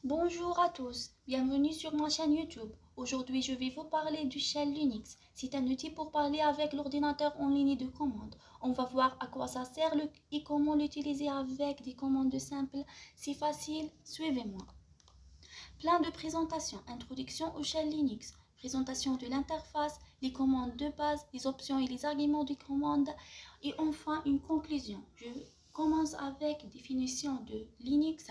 Bonjour à tous, bienvenue sur ma chaîne YouTube. Aujourd'hui, je vais vous parler du shell Linux. C'est un outil pour parler avec l'ordinateur en ligne de commande. On va voir à quoi ça sert et comment l'utiliser avec des commandes simples. C'est facile, suivez-moi. Plein de présentations, introduction au shell Linux, présentation de l'interface, les commandes de base, les options et les arguments des commandes, et enfin une conclusion. Je commence avec définition de Linux.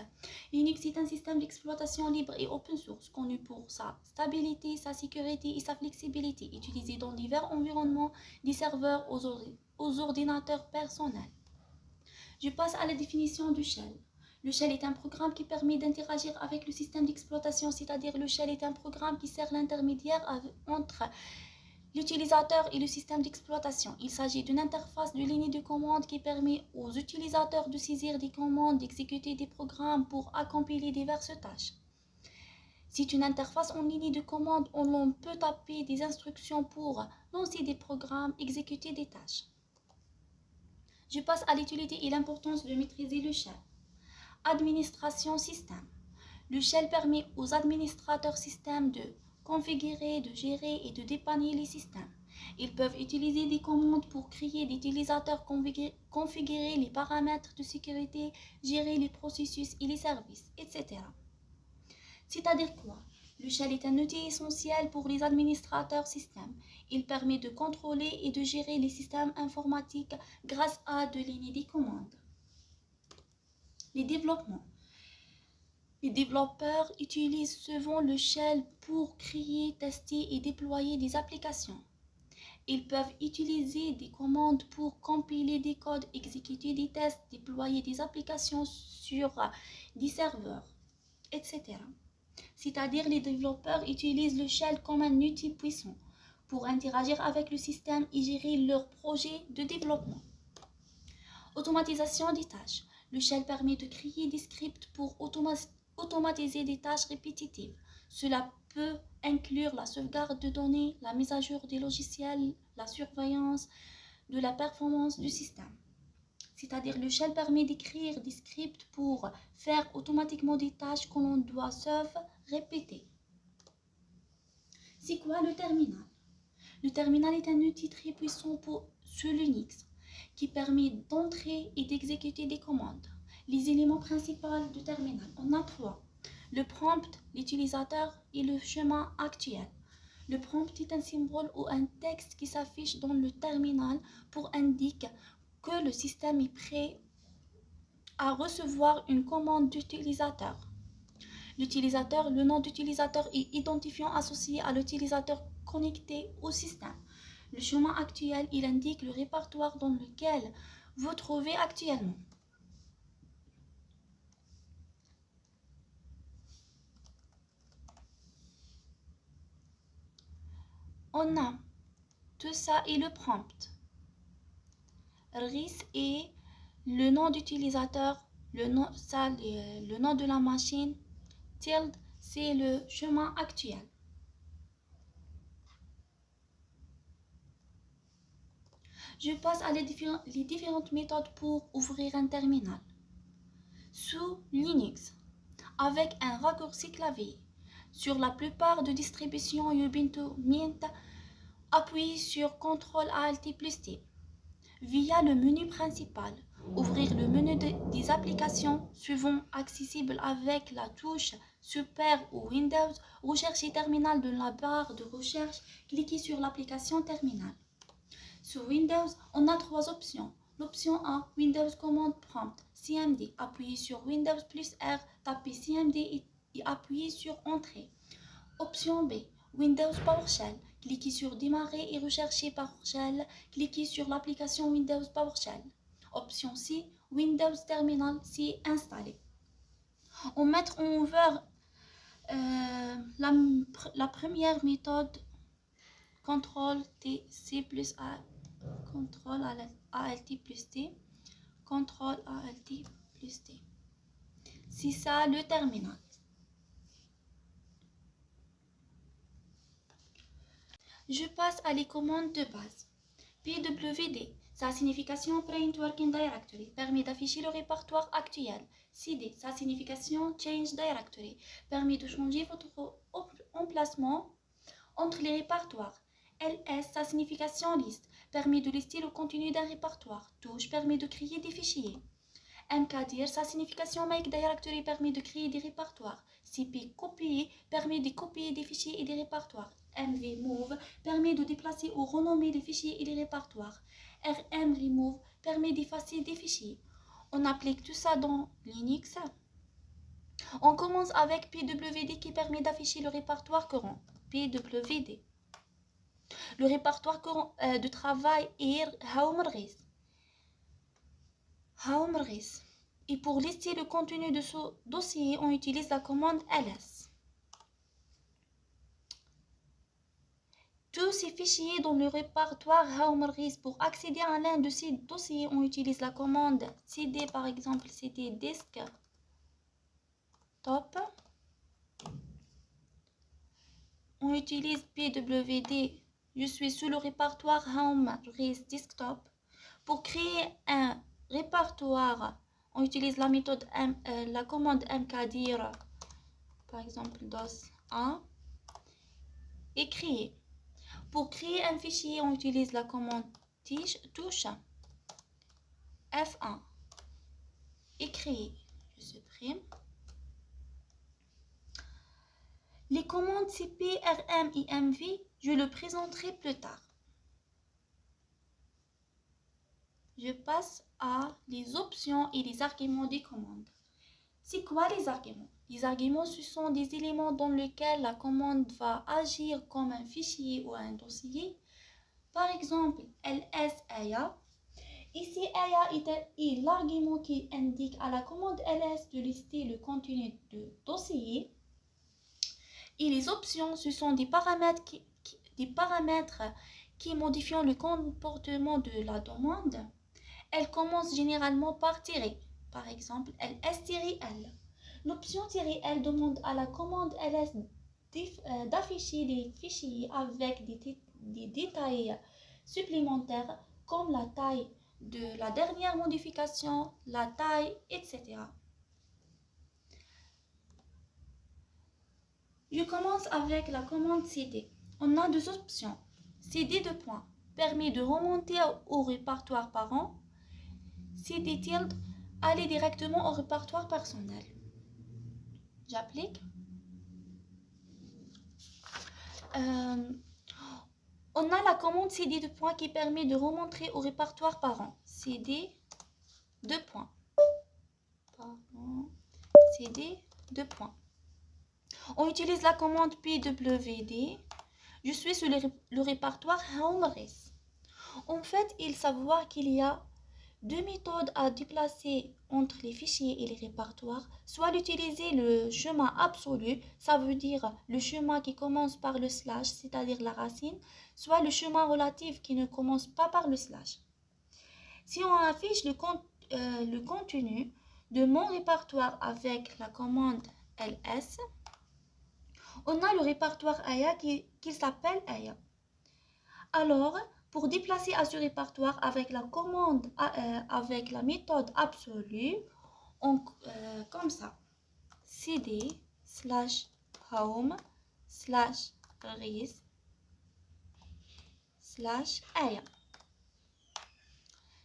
Linux est un système d'exploitation libre et open source, connu pour sa stabilité, sa sécurité et sa flexibilité, utilisé dans divers environnements, des serveurs aux ordinateurs personnels. Je passe à la définition du shell. Le shell est un programme qui permet d'interagir avec le système d'exploitation, c'est-à-dire le shell est un programme qui sert l'intermédiaire entre l'utilisateur et le système d'exploitation. Il s'agit d'une interface de ligne de commande qui permet aux utilisateurs de saisir des commandes, d'exécuter des programmes pour accomplir diverses tâches. C'est une interface en ligne de commande où l'on peut taper des instructions pour lancer des programmes, exécuter des tâches. Je passe à l'utilité et l'importance de maîtriser le shell. Administration système. Le shell permet aux administrateurs système de configurer, de gérer et de dépanner les systèmes. Ils peuvent utiliser des commandes pour créer des utilisateurs, configurer les paramètres de sécurité, gérer les processus et les services, etc. C'est-à-dire quoi? Le shell est un outil essentiel pour les administrateurs système. Il permet de contrôler et de gérer les systèmes informatiques grâce à de lignes de commande. Les développements. Les développeurs utilisent souvent le shell pour créer, tester et déployer des applications. Ils peuvent utiliser des commandes pour compiler des codes, exécuter des tests, déployer des applications sur des serveurs, etc. C'est-à-dire les développeurs utilisent le shell comme un outil puissant pour interagir avec le système et gérer leurs projets de développement. Automatisation des tâches. Le shell permet de créer des scripts pour automatiser des tâches répétitives. Cela peut inclure la sauvegarde de données, la mise à jour des logiciels, la surveillance de la performance du système. C'est-à-dire le shell permet d'écrire des scripts pour faire automatiquement des tâches que l'on doit répéter. C'est quoi le terminal? Le terminal est un outil très puissant sur Linux qui permet d'entrer et d'exécuter des commandes. Les éléments principaux du terminal, on a trois. Le prompt, l'utilisateur et le chemin actuel. Le prompt est un symbole ou un texte qui s'affiche dans le terminal pour indiquer que le système est prêt à recevoir une commande d'utilisateur. L'utilisateur, le nom d'utilisateur est identifiant associé à l'utilisateur connecté au système. Le chemin actuel, il indique le répertoire dans lequel vous trouvez actuellement. On a tout ça et le prompt. RIS est le nom d'utilisateur, le nom de la machine. Tilde, c'est le chemin actuel. Je passe à les différentes méthodes pour ouvrir un terminal. Sous Linux, avec un raccourci clavier. Sur la plupart des distributions Ubuntu Mint, appuyez sur CTRL-ALT+T. Via le menu principal, ouvrir le menu des applications suivant accessible avec la touche Super ou Windows, rechercher terminal dans la barre de recherche, cliquez sur l'application terminal. Sur Windows, on a trois options. L'option A, Windows Command Prompt, CMD. Appuyez sur Windows plus R, tapez CMD et appuyez sur Entrée. Option B, Windows PowerShell. Cliquez sur Démarrer et recherchez PowerShell. Cliquez sur l'application Windows PowerShell. Option C, Windows Terminal, c'est installé. On met en œuvre la première méthode CTRL-C plus A. CTRL-ALT+T, CTRL-ALT+T. C'est ça le terminal. Je passe à les commandes de base. PWD, sa signification Print Working Directory, permet d'afficher le répertoire actuel. CD, sa signification Change Directory, permet de changer votre emplacement entre les répertoires. LS, sa signification liste, permet de lister le contenu d'un répertoire. Touche permet de créer des fichiers. MKDIR, sa signification Make Directory, permet de créer des répertoires. CP, copier, permet de copier des fichiers et des répertoires. MV, Move, permet de déplacer ou renommer les fichiers et les répertoires. RM, Remove, permet d'effacer des fichiers. On applique tout ça dans Linux. On commence avec PWD qui permet d'afficher le répertoire courant. PWD. Le répertoire courant de travail est Haumris. Et pour lister le contenu de ce dossier, on utilise la commande ls. Tous ces fichiers dans le répertoire Haumris, pour accéder à l'un de ces dossiers, on utilise la commande cd, par exemple cd disk top. On utilise pwd, je suis sous le répertoire Haumris desktop. Pour créer un répertoire, on utilise la méthode la commande mkdir, par exemple dos1 et créer. Pour créer un fichier, on utilise la commande touche F1 et créer. Je supprime. Les commandes cp, rm et mv, je le présenterai plus tard. Je passe à les options et les arguments des commandes. C'est quoi les arguments? Les arguments, ce sont des éléments dans lesquels la commande va agir comme un fichier ou un dossier. Par exemple, ls-aya. Ici, aya est l'argument qui indique à la commande ls de lister le contenu du dossier. Et les options, ce sont des paramètres qui modifient le comportement de la demande. Elles commencent généralement par tirer. Par exemple, ls-l. L'option -l demande à la commande ls d'afficher les fichiers avec des détails supplémentaires comme la taille de la dernière modification, la taille, etc. Je commence avec la commande cd. On a deux options. cd permet de remonter au répertoire parent. cd tilde, aller directement au répertoire personnel. J'applique. On a la commande cd qui permet de remonter au répertoire parent. cd cd On utilise la commande pwd. Je suis sur le répertoire Haumris. En fait, il faut savoir qu'il y a deux méthodes à déplacer entre les fichiers et les répertoires. Soit d'utiliser le chemin absolu, ça veut dire le chemin qui commence par le slash, c'est-à-dire la racine, soit le chemin relatif qui ne commence pas par le slash. Si on affiche le contenu de mon répertoire avec la commande ls, on a le répertoire aya qui s'appelle aya. Alors, pour déplacer à ce répertoire avec la commande, avec la méthode absolue, comme ça, cd /home/ris/aya.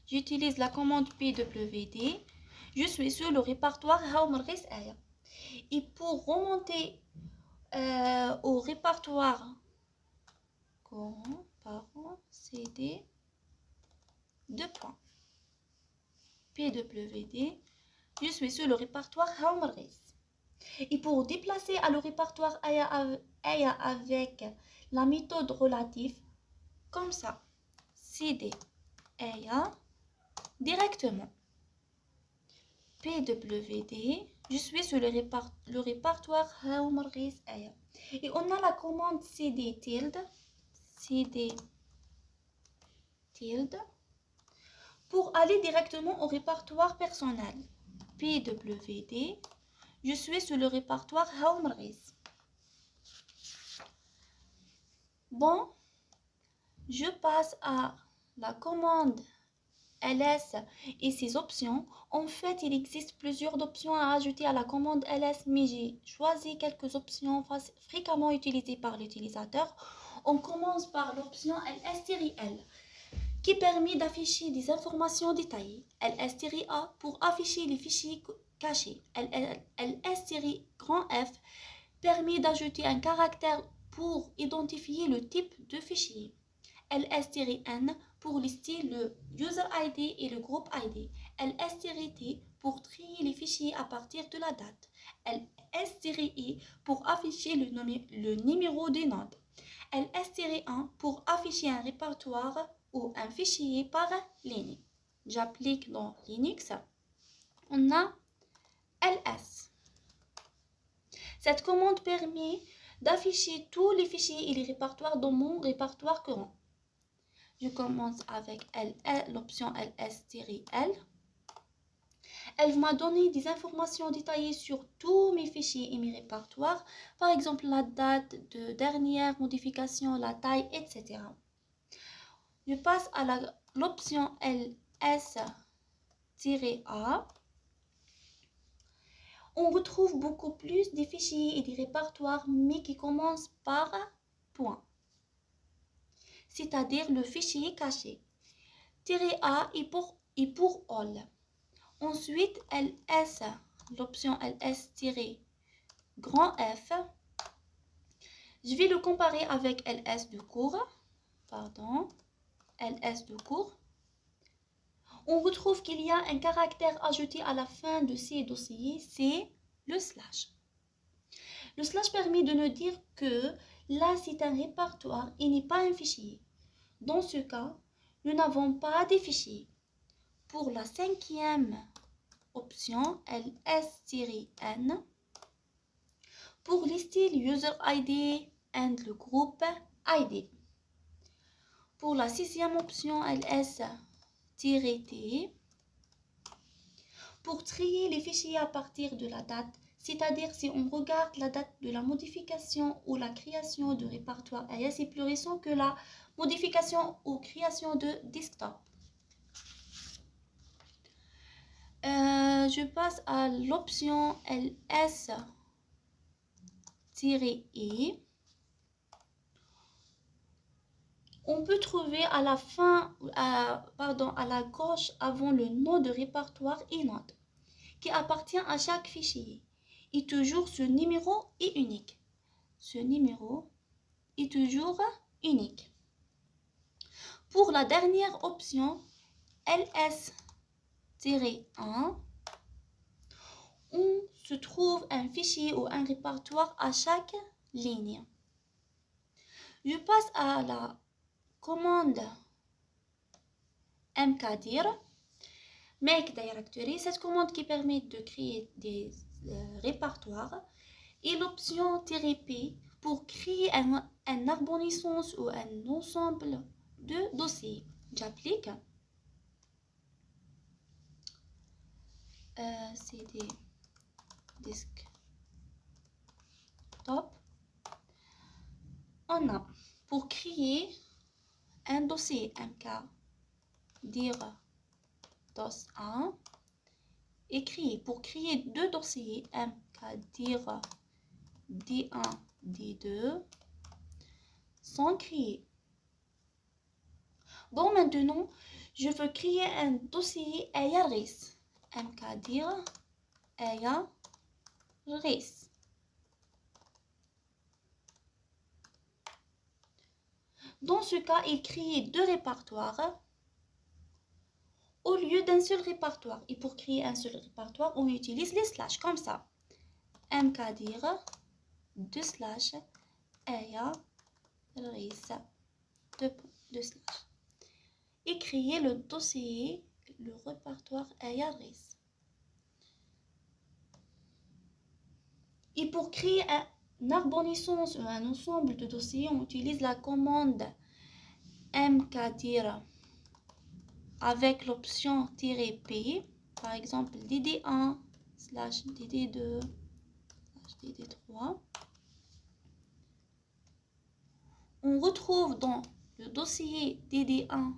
J'utilise la commande pwd. Je suis sur le répertoire home/ris/aya. Et pour remonter au répertoire parent cd pwd, je suis sur le répertoire Haumris. Et pour déplacer à le répertoire aya avec la méthode relative, comme ça, cd aya directement pwd, je suis sur le répertoire Haumris aya. Et on a la commande cd tilde pour aller directement au répertoire personnel. pwd, je suis sur le répertoire Haumris. Bon, je passe à la commande ls et ses options. En fait, il existe plusieurs options à ajouter à la commande ls, mais j'ai choisi quelques options fréquemment utilisées par l'utilisateur. On commence par l'option ls-l qui permet d'afficher des informations détaillées. ls-a pour afficher les fichiers cachés. ls-F permet d'ajouter un caractère pour identifier le type de fichier. ls-n pour lister le user ID et le groupe ID. ls-t pour trier les fichiers à partir de la date. ls-i pour afficher le numéro des nodes. ls-1 pour afficher un répertoire ou un fichier par ligne. J'applique dans Linux. On a ls. Cette commande permet d'afficher tous les fichiers et les répertoires dans mon répertoire courant. Je commence avec l'option ls-l. Elle m'a donné des informations détaillées sur tous mes fichiers et mes répertoires, par exemple la date de dernière modification, la taille, etc. Je passe à l'option ls-a. On retrouve beaucoup plus des fichiers et des répertoires, mais qui commencent par point, c'est-à-dire le fichier caché. -a est pour all. Ensuite, l'option ls-F. Je vais le comparer avec ls de cours. ls de cours. On retrouve qu'il y a un caractère ajouté à la fin de ces dossiers, c'est le slash. Le slash permet de nous dire que là, c'est un répertoire et n'est pas un fichier. Dans ce cas, nous n'avons pas de fichier. Pour la cinquième option, ls-n, pour lister le user ID et le groupe ID. Pour la sixième option, ls-t, pour trier les fichiers à partir de la date, c'est-à-dire si on regarde la date de la modification ou la création de répertoire AIA, c'est plus récent que la modification ou création de desktop. Je passe à l'option ls-i. On peut trouver à la fin, à la gauche avant le nom de répertoire inode qui appartient à chaque fichier. Et toujours ce numéro est unique. Ce numéro est toujours unique. Pour la dernière option, ls-1, on se trouve un fichier ou un répertoire à chaque ligne. Je passe à la commande mkdir, make directory, cette commande qui permet de créer des répertoires, et l'option -p pour créer un arborescence ou un ensemble de dossiers. J'applique cd desktop. On a pour créer un dossier mkdir dos1 et créer. Pour créer deux dossiers mkdir d1 d2 sont créés. Bon, maintenant, je veux créer un dossier AIARIS. mkdir AIARIS. Dans ce cas, il crée deux répertoires au lieu d'un seul répertoire. Et pour créer un seul répertoire, on utilise les slash comme ça. mkdir /AIARIS /. Et créer le dossier, le répertoire AIARIS. Et pour créer une arborescence ou un ensemble de dossiers, on utilise la commande mkdir avec l'option -p, par exemple dd1 /dd2 /dd3. On retrouve dans le dossier dd1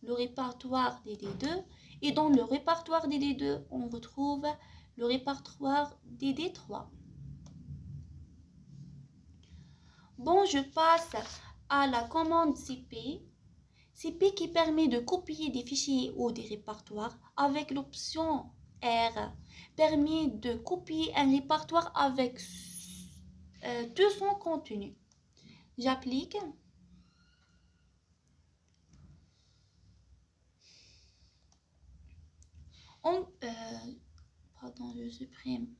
le répertoire des D2 et dans le répertoire des D2, on retrouve le répertoire des D3. Bon, je passe à la commande CP. CP qui permet de copier des fichiers ou des répertoires avec l'option R. Permet de copier un répertoire avec tout son contenu. J'applique. Pardon, je supprime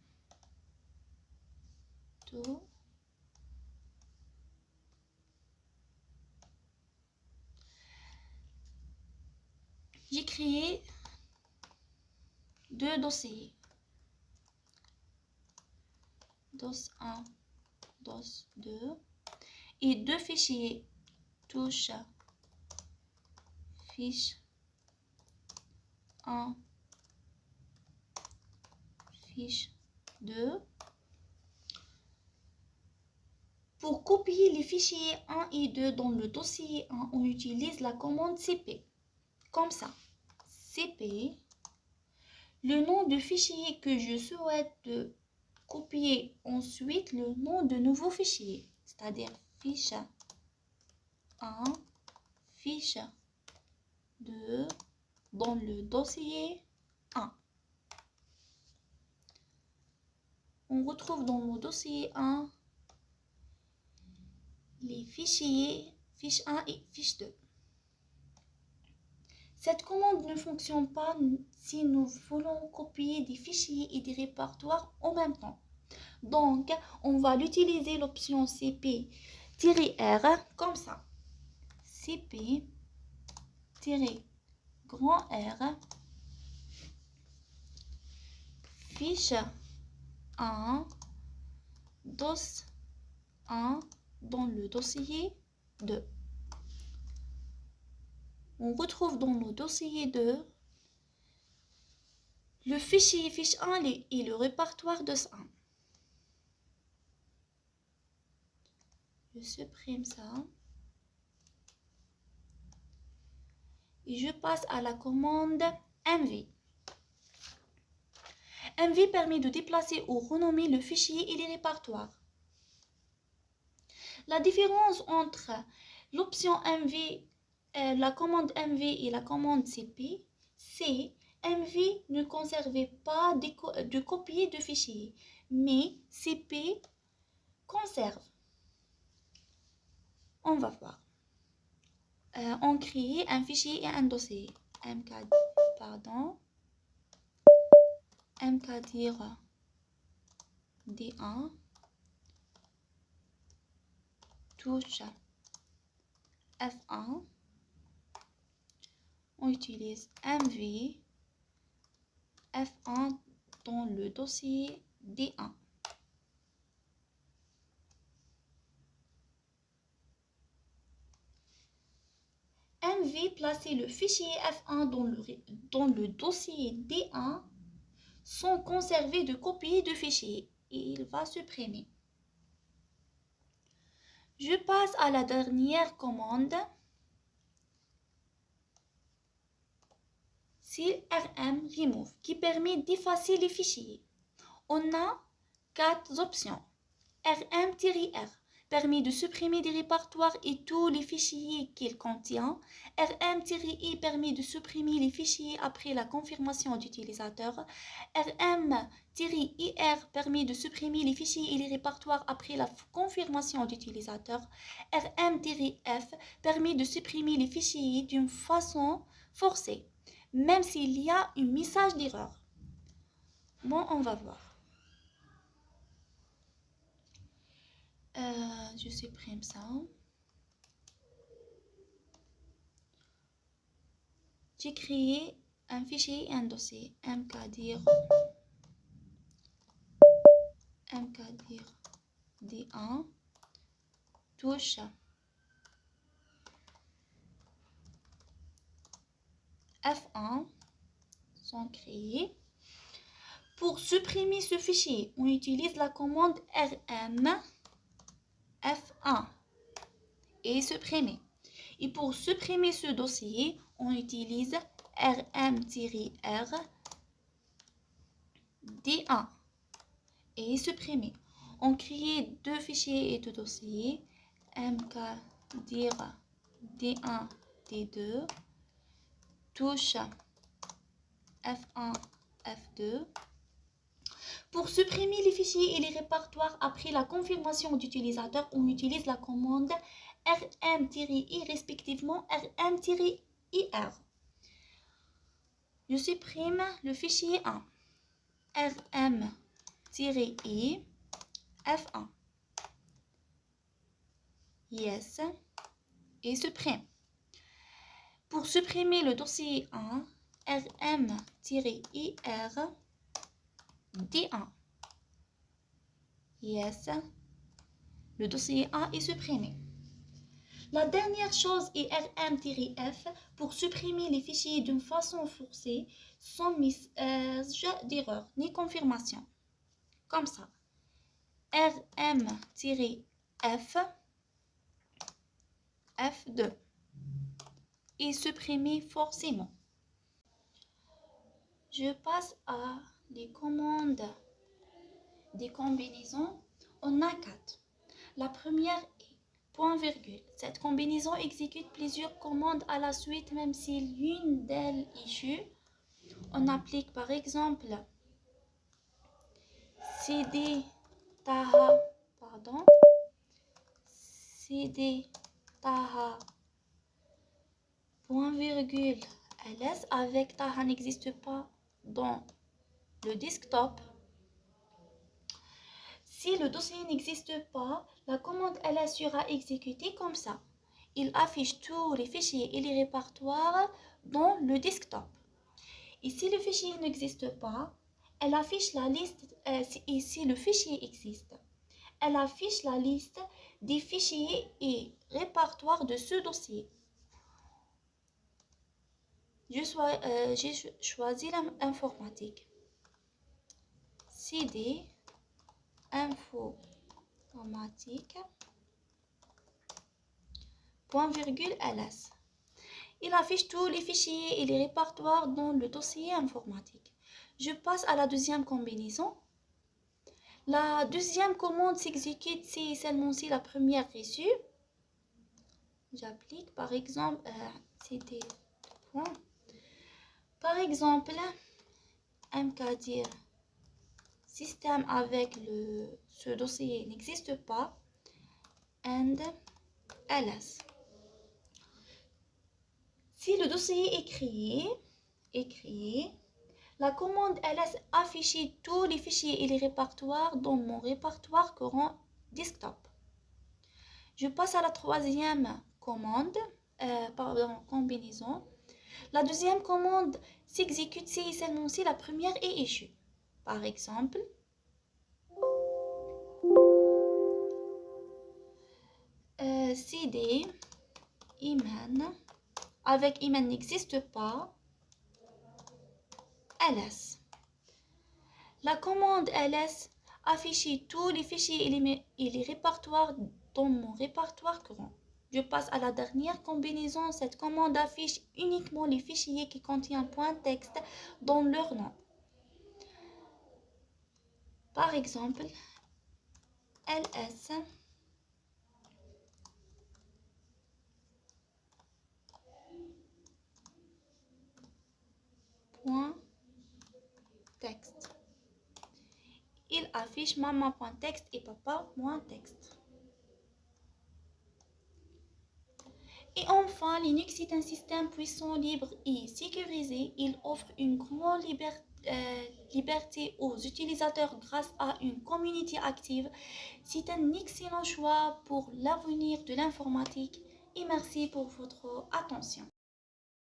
tout. J'ai créé deux dossiers. DOS 1, DOS 2 et deux fichiers touche fiche 1, fiche 2. Pour copier les fichiers 1 et 2 dans le dossier 1, on utilise la commande CP. Comme ça, CP, le nom du fichier que je souhaite de copier, ensuite le nom de nouveau fichier, c'est-à-dire fiche 1, fiche 2 dans le dossier 1. On retrouve dans le dossier 1 les fichiers fiche 1 et fiche 2. Cette commande ne fonctionne pas si nous voulons copier des fichiers et des répertoires en même temps. Donc, on va l'utiliser l'option CP-R comme ça. CP-grand R fiche 1 DOS 1 dans le dossier 2. On retrouve dans le dossier 2 le fichier fiche 1 et le répertoire DOS 1. Je supprime ça. Et je passe à la commande MV. MV permet de déplacer ou renommer le fichier et les répertoires. La différence entre l'option MV, la commande MV et la commande CP, c'est MV ne conservait pas de copier de fichiers, mais CP conserve. On va voir. On crée un fichier et un dossier. mkdir D1 touche F1. On utilise MV F1 dans le dossier D1. MV placer le fichier F1 dans le dossier D1 sans conserver de copie de fichier et il va supprimer. Je passe à la dernière commande. C'est rm remove qui permet d'effacer les fichiers. On a 4 options. rm-r permet de supprimer des répertoires et tous les fichiers qu'il contient. rm-i permet de supprimer les fichiers après la confirmation d'utilisateur. rm-ir permet de supprimer les fichiers et les répertoires après la confirmation d'utilisateur. rm-f permet de supprimer les fichiers d'une façon forcée, même s'il y a un message d'erreur. Bon, on va voir. Je supprime ça. J'ai créé un fichier et un dossier. mkdir D1 touche F1 sont créés. Pour supprimer ce fichier, on utilise la commande rm F1 et supprimer. Et pour supprimer ce dossier, on utilise rm-r D1 et supprimer. On crée deux fichiers et deux dossiers, mkdir D1, D2, touche F1, F2. Pour supprimer les fichiers et les répertoires après la confirmation d'utilisateur, on utilise la commande rm-i respectivement rm-ir. Je supprime le fichier 1, rm-i f1. Yes. Et supprime. Pour supprimer le dossier 1, rm-ir D1. Yes. Le dossier 1 est supprimé. La dernière chose est rm-f pour supprimer les fichiers d'une façon forcée sans message d'erreur ni confirmation. Comme ça. rm-f F2 et supprimer forcément. Je passe à les commandes des combinaisons. On a 4. La première est point virgule. Cette combinaison exécute plusieurs commandes à la suite même si l'une d'elles échoue. On applique par exemple cd taha point virgule ls avec taha n'existe pas dans le desktop. Si le dossier n'existe pas, la commande ls sera exécutée comme ça. Il affiche tous les fichiers et les répertoires dans le desktop. Et si le fichier n'existe pas, elle affiche la liste. Et si le fichier existe, elle affiche la liste des fichiers et répertoires de ce dossier. J'ai choisi l'informatique. cd informatique point virgule ls. Il affiche tous les fichiers et les répertoires dans le dossier informatique. Je passe à la deuxième combinaison. La deuxième commande s'exécute si seulement si la première reçue. J'applique par exemple cd. Par exemple, mkdir système avec ce dossier n'existe pas and ls. Si le dossier est créé, la commande ls affiche tous les fichiers et les répertoires dans mon répertoire courant desktop. Je passe à la troisième combinaison. La deuxième commande s'exécute si et seulement si la première est échue. Par exemple, cd iman avec iman n'existe pas ls. La commande ls affiche tous les fichiers et les répertoires dans mon répertoire courant. Je passe à la dernière combinaison. Cette commande affiche uniquement les fichiers qui contiennent .txt dans leur nom. Par exemple, ls .text. Il affiche maman.txt et papa.txt. Et enfin, Linux est un système puissant, libre et sécurisé. Il offre une grande liberté aux utilisateurs grâce à une communauté active. C'est un excellent choix pour l'avenir de l'informatique et merci pour votre attention.